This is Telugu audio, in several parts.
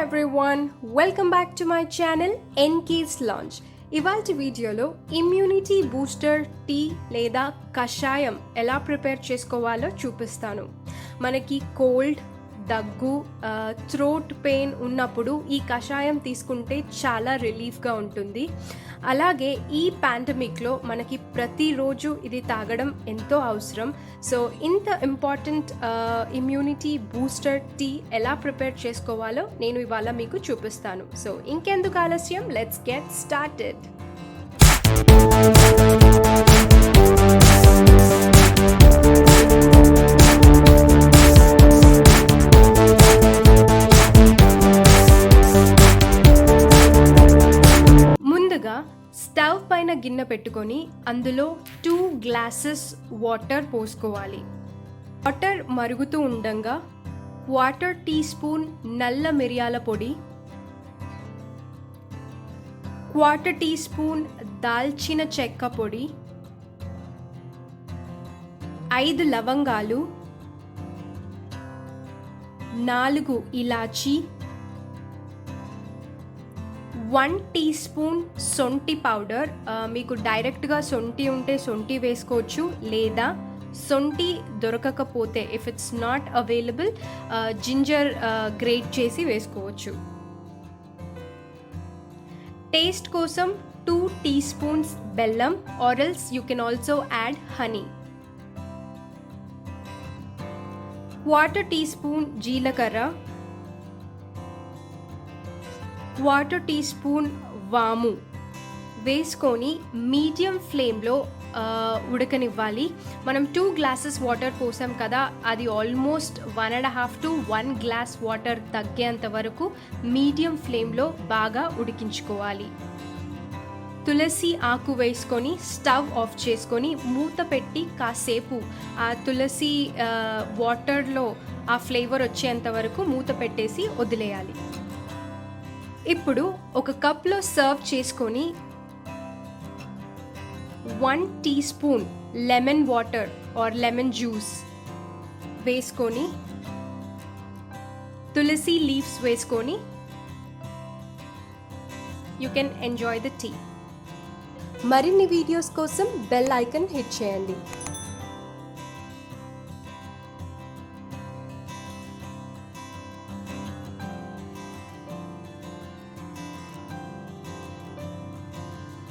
everyone, welcome back to my channel NK's Launch. ఇవాల్టి వీడియోలో ఇమ్యూనిటీ బూస్టర్ టీ లేదా కషాయం ఎలా ప్రిపేర్ చేసుకోవాలో చూపిస్తాను. మనకి కోల్డ్, దగ్గు, థ్రోట్ పెయిన్ ఉన్నప్పుడు ఈ కషాయం తీసుకుంటే చాలా రిలీఫ్గా ఉంటుంది. అలాగే ఈ పాండమిక్లో మనకి ప్రతిరోజు ఇది తాగడం ఎంతో అవసరం. సో ఇంత ఇంపార్టెంట్ ఇమ్యూనిటీ బూస్టర్ టీ ఎలా ప్రిపేర్ చేసుకోవాలో నేను ఇవాళ మీకు చూపిస్తాను. సో ఇంకెందుకు ఆలస్యం, లెట్స్ గెట్ స్టార్టెడ్. స్టవ్ పైన గిన్నె పెట్టుకొని అందులో 2 గ్లాసెస్ వాటర్ పోసుకోవాలి. వాటర్ మరుగుతూ ఉండగా 1/4 టీ స్పూన్ నల్ల మిరియాల పొడి, 1/4 టీ స్పూన్ దాల్చిన చెక్క పొడి, 5 లవంగాలు, 4 ఇలాచీ, 1 టీ స్పూన్ సొంటి పౌడర్. మీకు డైరెక్ట్గా సొంటి ఉంటే సొంటి వేసుకోవచ్చు, లేదా సొంటి దొరకకపోతే if it's not available ginger grate చేసి వేసుకోవచ్చు. టేస్ట్ కోసం 2 టీ స్పూన్స్ బెల్లం, or else you can also add honey, 1/4 teaspoon జీలకర్ర, 1/4 టీ స్పూన్ వాము వేసుకొని మీడియం ఫ్లేమ్లో ఉడకనివ్వాలి. మనం 2 గ్లాసెస్ వాటర్ పోసాం కదా, అది ఆల్మోస్ట్ 1.5 to 1 గ్లాస్ వాటర్ తగ్గేంత వరకు మీడియం ఫ్లేమ్లో బాగా ఉడికించుకోవాలి. తులసి ఆకు వేసుకొని స్టవ్ ఆఫ్ చేసుకొని మూత పెట్టి కాసేపు ఆ తులసి వాటర్లో ఆ ఫ్లేవర్ వచ్చేంత వరకు మూత పెట్టేసి వదిలేయాలి. ఇప్పుడు ఒక కప్లో సర్వ్ చేసుకొని 1 teaspoon lemon water or lemon juice వేసుకొని, తులసి లీవ్స్ వేసుకొని you can enjoy the tea. మరిన్ని వీడియోస్ కోసం బెల్ ఐకాన్ హిట్ చేయండి.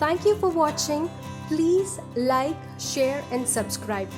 Thank you for watching. Please like, share and subscribe.